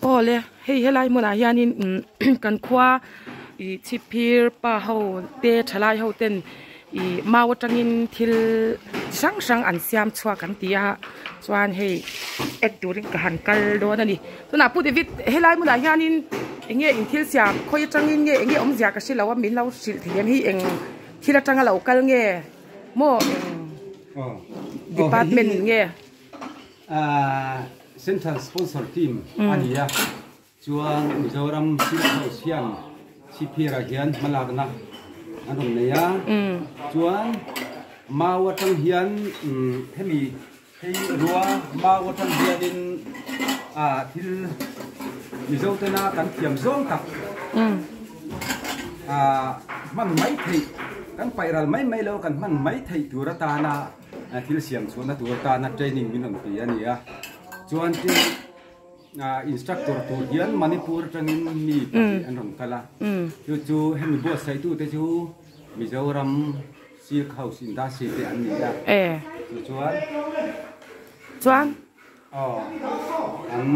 oh le hei helai mona hianin kan khwa I chipir pa ho te thalai ho ten I mau tangin thil sang an siam chua kan tia chuan hei ek turing ka han kal do na ni tuna pu david helai mona hianin enge in thil siam khoi tangin nge enge om zia ka silawa min lau sil thiam hi eng thila tanga lo kal nge mo department nge central sponsor team ania chuan Mizoram Silk Siam Chipira hian malakna anom neya chuan mawatang hian hemi hei ruwa mawatang hianin thil Mizotena kan thiam zong tak man mai thei kan pairal mai lo kan man mai thei turata na thil siam chuna turata na training minom ti ania chuan ti instructor tu hian Manipur tangin mi anom kala chu hemi bo sai tu te chu Mizoram Silk House Industry te ania chuan an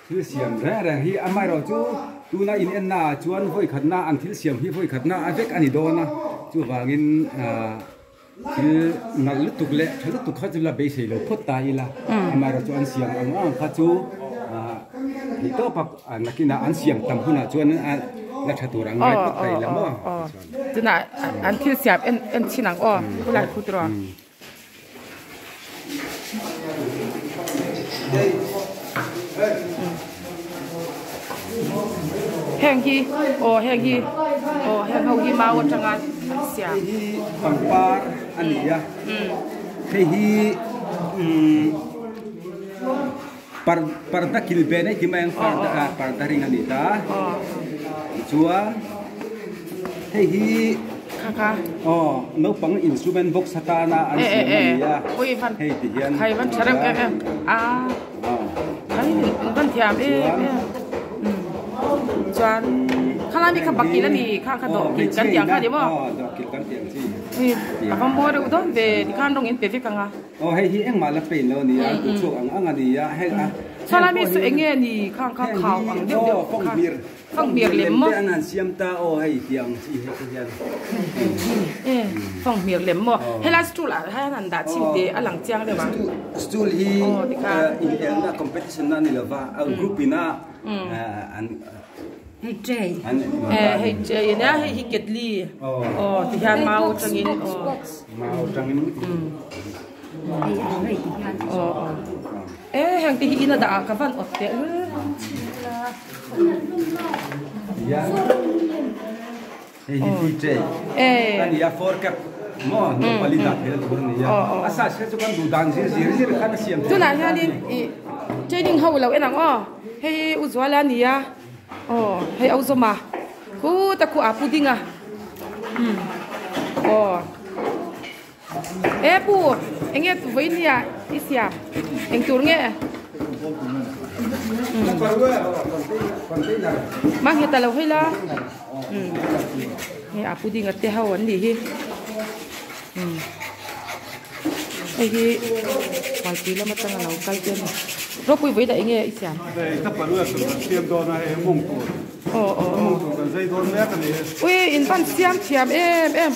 thil siam rang hi amai ro chu tu na in en na chuan voi khatna an thil siam hi voi khatna avek ani do na chu wangin thil ngal lutuk le thlutuk khajula be sei lo phot ta ila amai ro chu an siam ang kha chu hi to pak nakina an siam tam huna chuan la thaturang ngai phot tai la mo tuna an thil siam en chinang kulai khutro heng hi heng ho hi mau changan sia pampar ania hi parda kilbene ki mayang parda ring anita chua hi kaka no pang instrument box satana an sia oi van hei ti hian hai van charang hai van thiam chuan khala mi kha bakki la ni kha do kin kan tiang kha de mo do kin kan tiang chi apa mo de udon ve kan dong in pe fe kanga hei hi eng mala pe lo ni tu chu ang ani ya hei khala mi su enge ni khang khaw ang de phong mir lem mo an siam ta hei tiang chi he hian phong mir lem mo hela stool ha nan da chin de alang chiang le ma stool hi in the competition na ni lova our group ina and Hey Jay. Hey Jay, na hey Ketli. Ti han mau tangin. Mau tangin. Hang ti ina da ka van otte. Ya. Hey DJ. Ani ya for cap. Mo no qualidade hele tu ni ya. Asa se tu kan dudan zir kan siam. Tu na ya ni training ho lo enang hey uzwala ni ya. Hey auzoma. Ku ta ku apudinga. Pu, enge tu voinia isia. Eng turnge. Mang heta lo hela. Hey apudinga te hawan ni hi. Hey wal pila matanga lo kalten. Ro pui với đại nghe isia. Đây các bạn nuôi tiêm đồ này mông cổ. Mông cổ cần dây đốn mét cái này. Ui, in ban siam thiam em.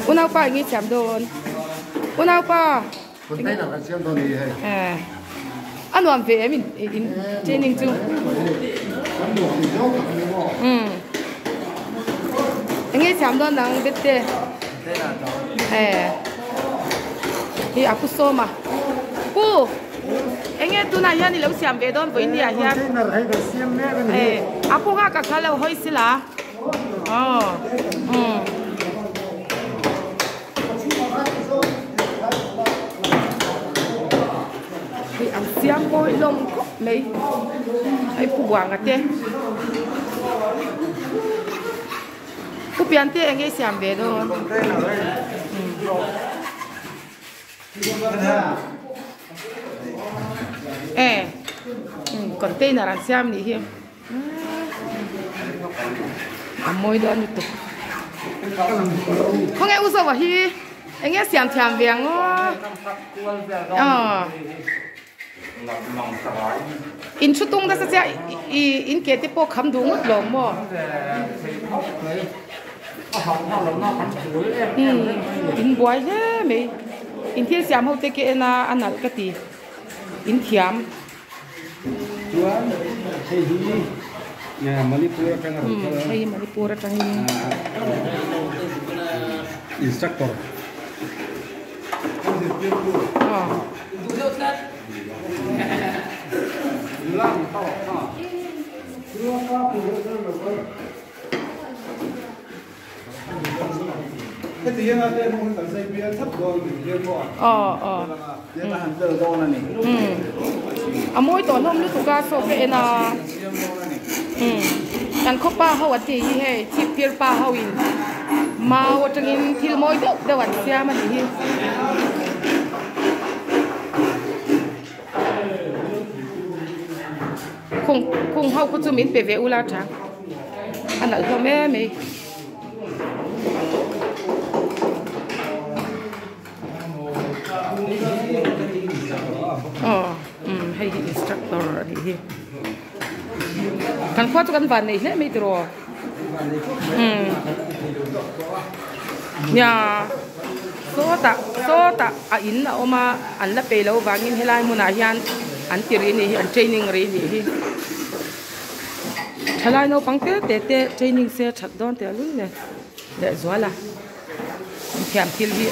Unau pa ngi thiam don. Unau pa. Con tay là siam đồ này hay. Anh làm về em in training chung. Ngi thiam don nang bette. Hi aku soma. Ku. Enge tu na yani lo siam ve don voi ni a hian. Aku nga ka khala hoi sila. Hi ang siam koi lom ko mei. Ai pu wang ate. Ku piante enge siam ve don. Container ang siam ni hiya. Amoy doon ito. Kung ay usaw hi. anh nghe xiêm thiam vàng ó in chút tung đó sẽ in kia tiếp bộ khám đúng mất lồng mò in boy thế mày in thiên xiêm hậu tê kia na anh nào cái gì in thiam chuan hei hi nhà Manipur atang hei Manipur atang instructor cái gì mà đây muốn tận xây bia thấp rồi bia mua bia ta hàng giờ đô này mỗi tuần hôm lúc tụi ta số cái naกันคบป้าเขาวันที่เฮ้ชิเพียร์ป้าเขาอินมาวันจังอินทิลมอยเดี๋ยววันเสียมันที่คงเขาก็จะมินเปเวอุลาจังอันนั้นเขาแม่ไม่ให้อินสตรัคเตอร์นี่กันควาดกันวันนี้เลยไม่ตรอเนี่ยโซตะอินเอามาอันละเปล่าวางินให้ลายมุนาฮิอันอันที่เรียนนี่อันเทรนนิ่งเรียนนี่ทลายโนปังเตะเทรนนิ่งเสียชัดดอนเตะลุ้นเนี่ยเดี๋ยวสวละแถมทิลวี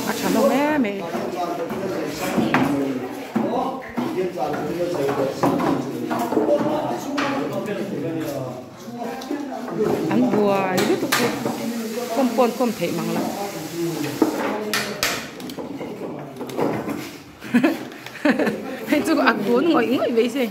อาชันโนแม่เมอันบัวยุตุกุคมปนคมเทมังละให้จุกอักบัวหน่อยไว้สิ